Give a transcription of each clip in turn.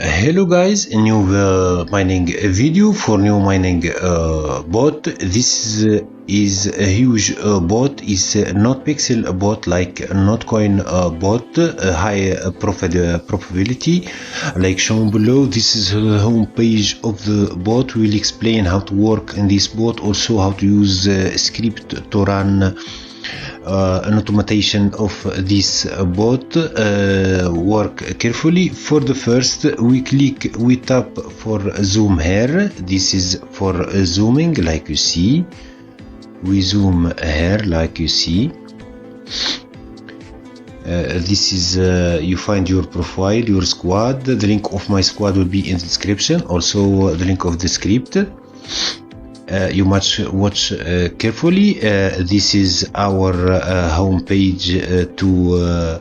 Hello guys, a new mining video for new mining bot. This is a huge bot. Is Notpixel bot like Notcoin bot, high profitability like shown below. This is the home page of the bot. We'll explain how to work in this bot, also how to use script to run an automation of this bot. Work carefully. For the first, we tap for zoom here. This is for zooming, like you see. We zoom here, like you see. This is you find your profile, your squad. The link of my squad will be in the description, also the link of the script. You must watch carefully. This is our home page to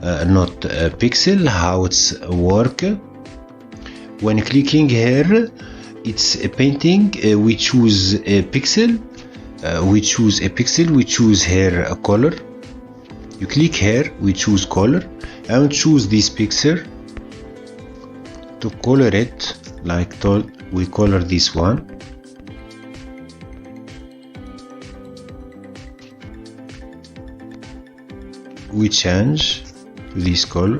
Notpixel, how it's work. When clicking here, it's a painting. We choose a pixel. We choose here a color. You click here, we choose color, and choose this picture. To color it, like told, we color this one. We change to this color.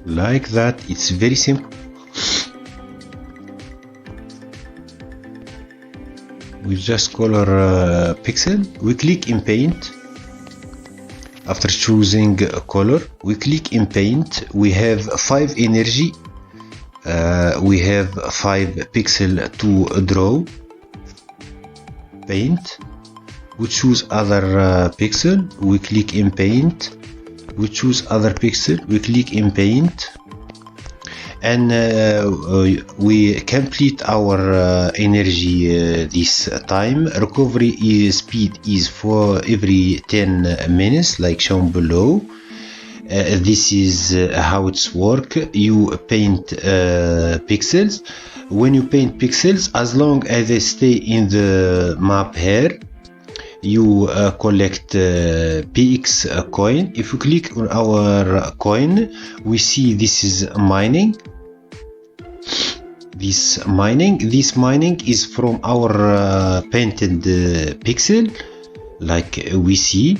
Like that. It's very simple. We just color pixel. We click in paint. After choosing a color, we click in paint. We have 5 energy. We have 5 pixel to draw. Paint. We choose other pixel. We click in paint. We choose other pixel. We click in paint, and we complete our energy this time. Recovery speed is for every 10 minutes, like shown below. This is how it's work. You paint pixels. When you paint pixels, as long as they stay in the map here, you collect PX coin. If you click on our coin, we see this is mining. This mining is from our painted pixel, like we see.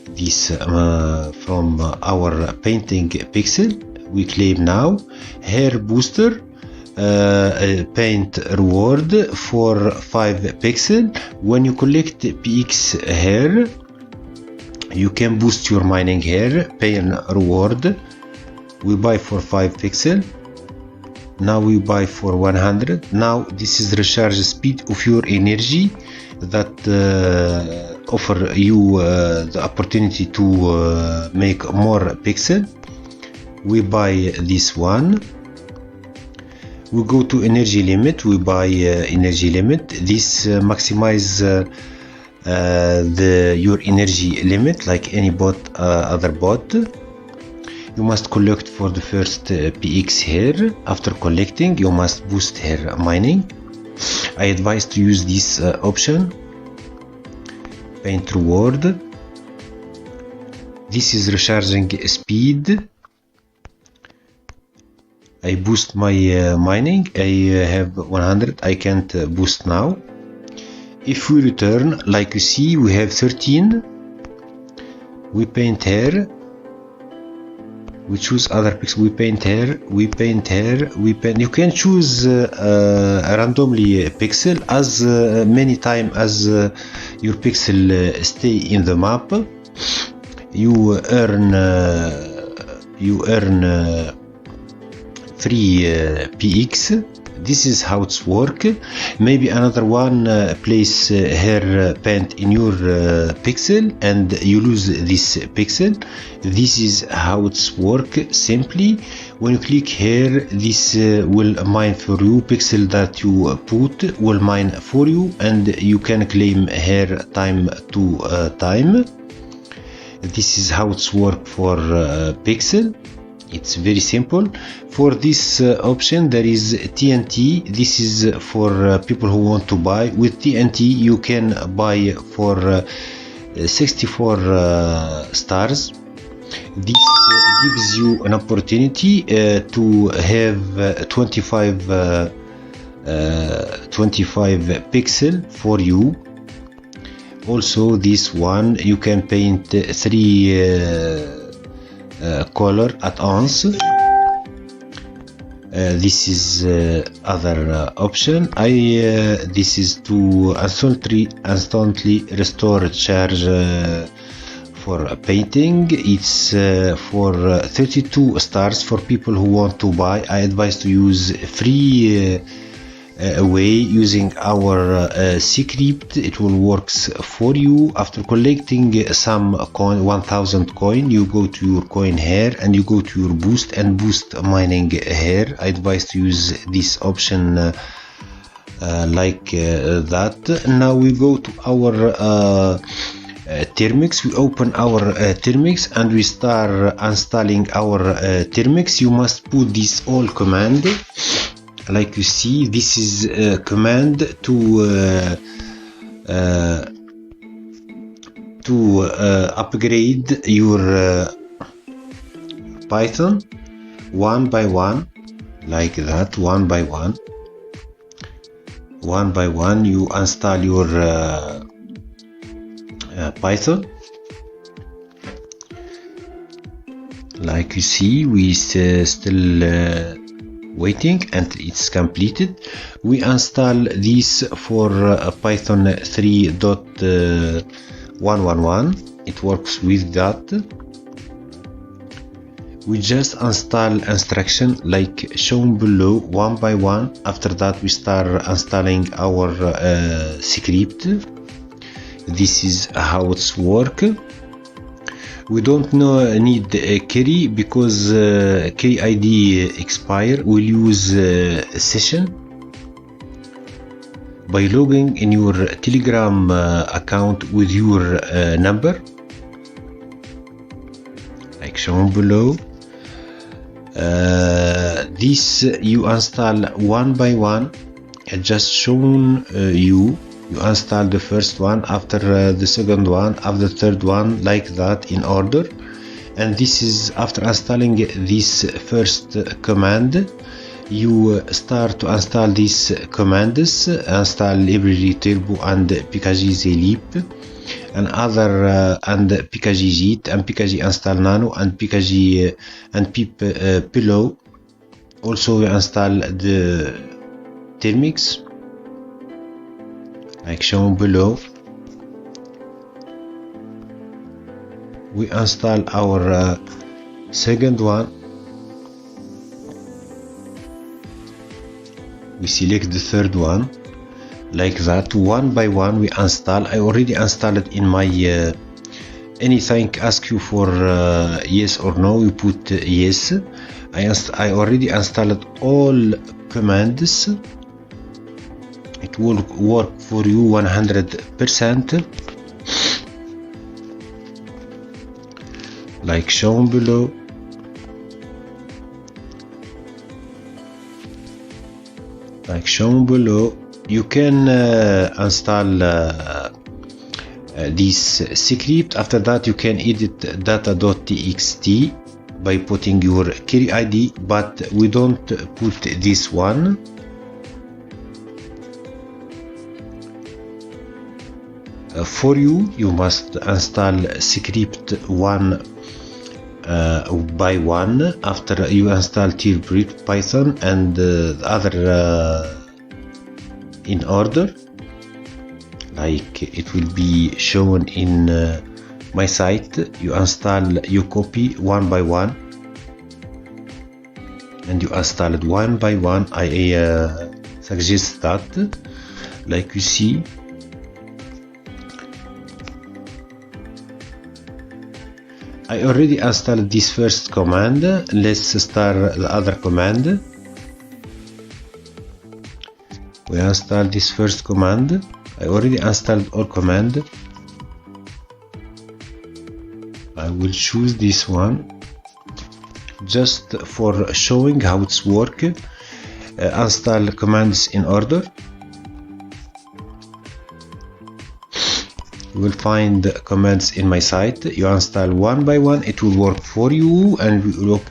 This from our painting pixel. We claim now hair booster paint reward for 5 pixel. When you collect PX hair, you can boost your mining hair. Paint reward we buy for 5 pixel. Now we buy for 100. Now this is the recharge speed of your energy that offer you the opportunity to make more pixel. We buy this one. We go to energy limit. We buy energy limit. This maximize your energy limit, like any bot, other bot. You must collect for the first PX here. After collecting, you must boost here mining. I advise to use this option. Paint reward. This is recharging speed. I boost my mining. I have 100. I can't boost now. If we return, like you see, we have 13. We paint here. We choose other pixels. We paint here. We paint here. We paint. You can choose randomly pixel as many times as your pixel stay in the map. You earn. Free PX. This is how it's work. Maybe another one place her paint in your pixel and you lose this pixel. This is how it's work simply. When you click here, this will mine for you. Pixel that you put will mine for you, and you can claim here time to time. This is how it's work for pixel. It's very simple. For this option there is TNT. This is for people who want to buy. With TNT you can buy for 64 stars. This gives you an opportunity to have 25 pixel for you. Also, this one you can paint 3 color at once. This is other option. This is to instantly restore charge for painting. It's for 32 stars for people who want to buy. I advise to use free way using our script. It will works for you. After collecting some coin, 1000 coin, you go to your coin here and you go to your boost and boost mining here. I advise to use this option like that. Now we go to our Termux. We open our Termux and we start installing our Termux. You must put this all command. Like you see, this is a command to upgrade your Python one by one, like that. One by one you install your Python. Like you see, we still waiting and it's completed. We install this for Python 3.111. it works with that. We just install instruction like shown below one by one. After that we start installing our script. This is how it's work. We don't need a query because query ID expire. We'll use session by logging in your Telegram account with your number, like shown below. This you install one by one. I just shown you install the first one, after the second one, after the third one, like that in order. And this is after installing this first command, you start to install these commands. Install library turbo and pkg zlib and other and pkg git and pkg install nano and pkg and pip pillow. Also we install the Termux like shown below. We install our second one. We select the third one, like that. One by one we install. I already installed it in my anything ask you for yes or no, you put yes. I already installed all commands. It will work for you 100%, like shown below. Like shown below, you can install this script. After that you can edit data.txt by putting your query ID, but we don't put this one. For you, you must install script one by one. After you install Termux, Python and the other in order, like it will be shown in my site. You install, you copy one by one and you install it one by one. I suggest that, like you see. I already installed this first command. Let's start the other command. We install this first command. I already installed all command. I will choose this one just for showing how it's work. Install commands in order. We will find commands in my site. You install one by one, it will work for you, and we will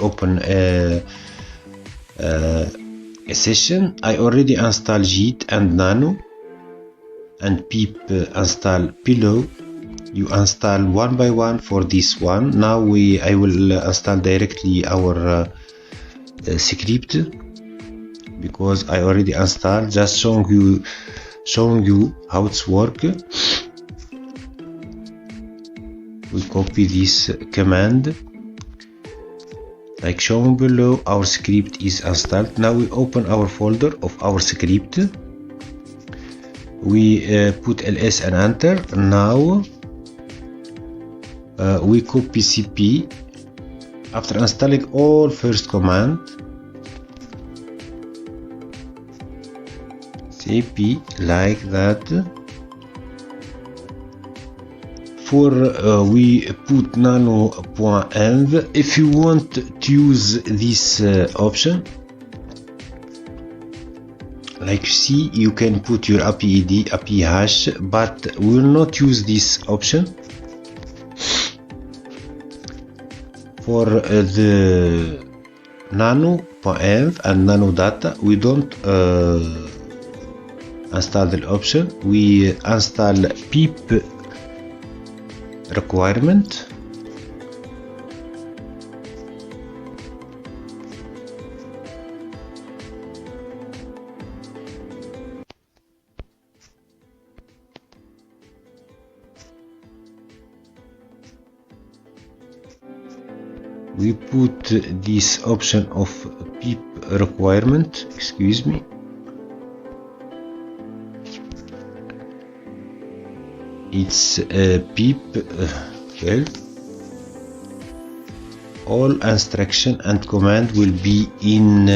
open a session. I already installed Git and Nano, and Peep install below. You install one by one for this one. Now I will install directly our script, because I already installed, just showing you how it's work. We copy this command like shown below. Our script is installed. Now we open our folder of our script. We put ls and enter. Now we copy cp. After installing all first command, cp like that. For we put nano.env. If you want to use this option, like you see, you can put your API ID, API hash, but we will not use this option. For the nano.env and nano data, we don't install the option. We install Peep requirement. We put this option of Peep requirement, excuse me. It's Peep well. All instruction and command will be in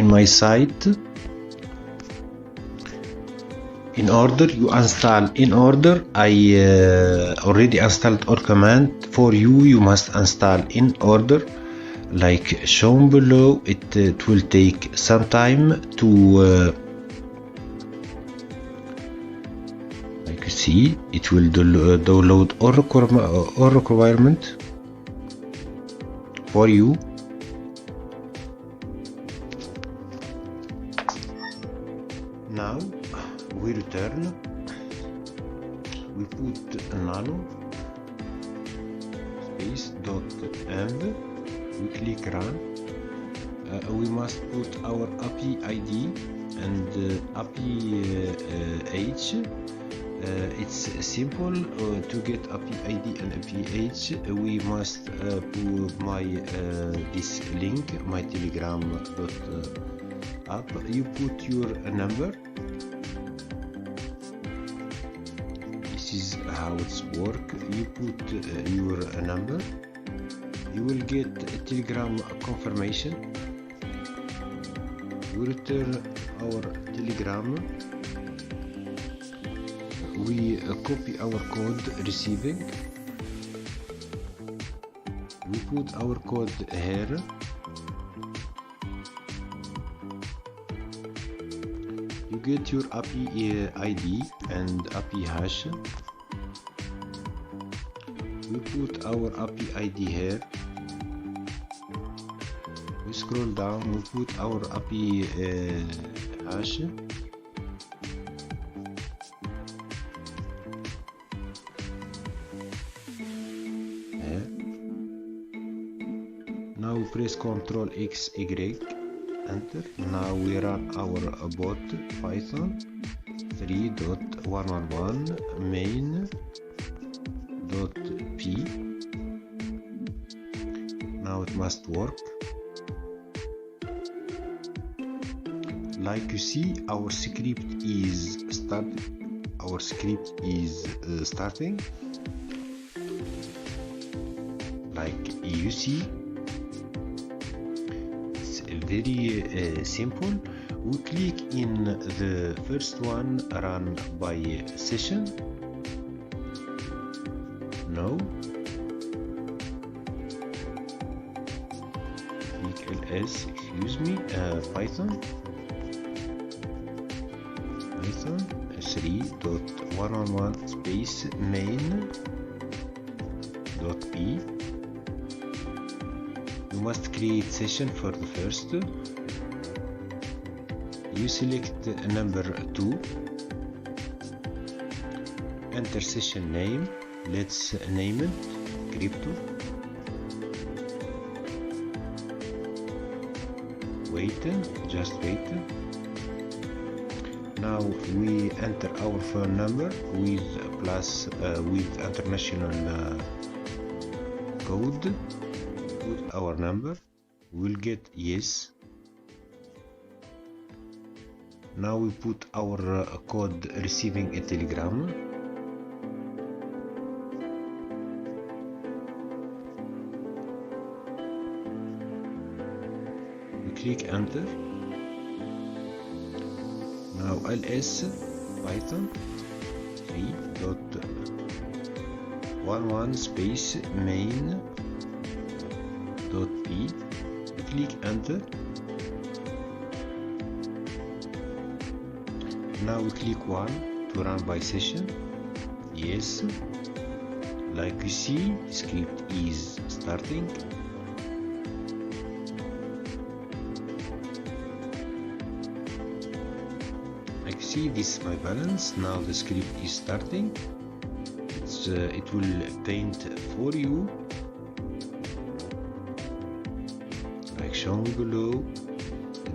my site. In order, you install in order. I already installed all command. For you, you must install in order, like shown below. It will take some time to like you see, it will download all requirement for you. Now we return. We put nano space dot env. We click run. We must put our API ID and API H. It's simple to get API ID and API H. We must put my this link, my telegram app. You put your number. This is how it's work. You put your number. You will get a telegram confirmation. We return our telegram. We copy our code receiving. We put our code here. You get your API ID and API hash. We put our API ID here. We scroll down. We put our API hash. Now we press Ctrl X Y, enter. Now we run our bot Python 3.111 main.p. Now it must work. Like you see, our script is starting. Our script is starting. Like you see, it's very simple. We click in the first one, run by session. No. Click ls, excuse me, Python. 3.111 space main dot p. You must create session for the first. You select number 2, enter session name, let's name it crypto. Wait, just wait. Now we enter our phone number with with international code. Put our number, we'll get yes. Now we put our code receiving a telegram. We click enter. Now ls python 3.11 space main dot p. Click enter. Now we click 1 to run by session. Yes. Like you see, the script is starting. Like you see, this is my balance. Now the script is starting. It will paint for you, like shown below.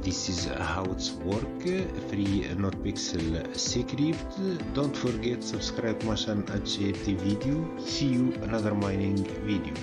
This is how it's work. Free Notpixel script. Don't forget subscribe my channel and share the video. See you another mining video.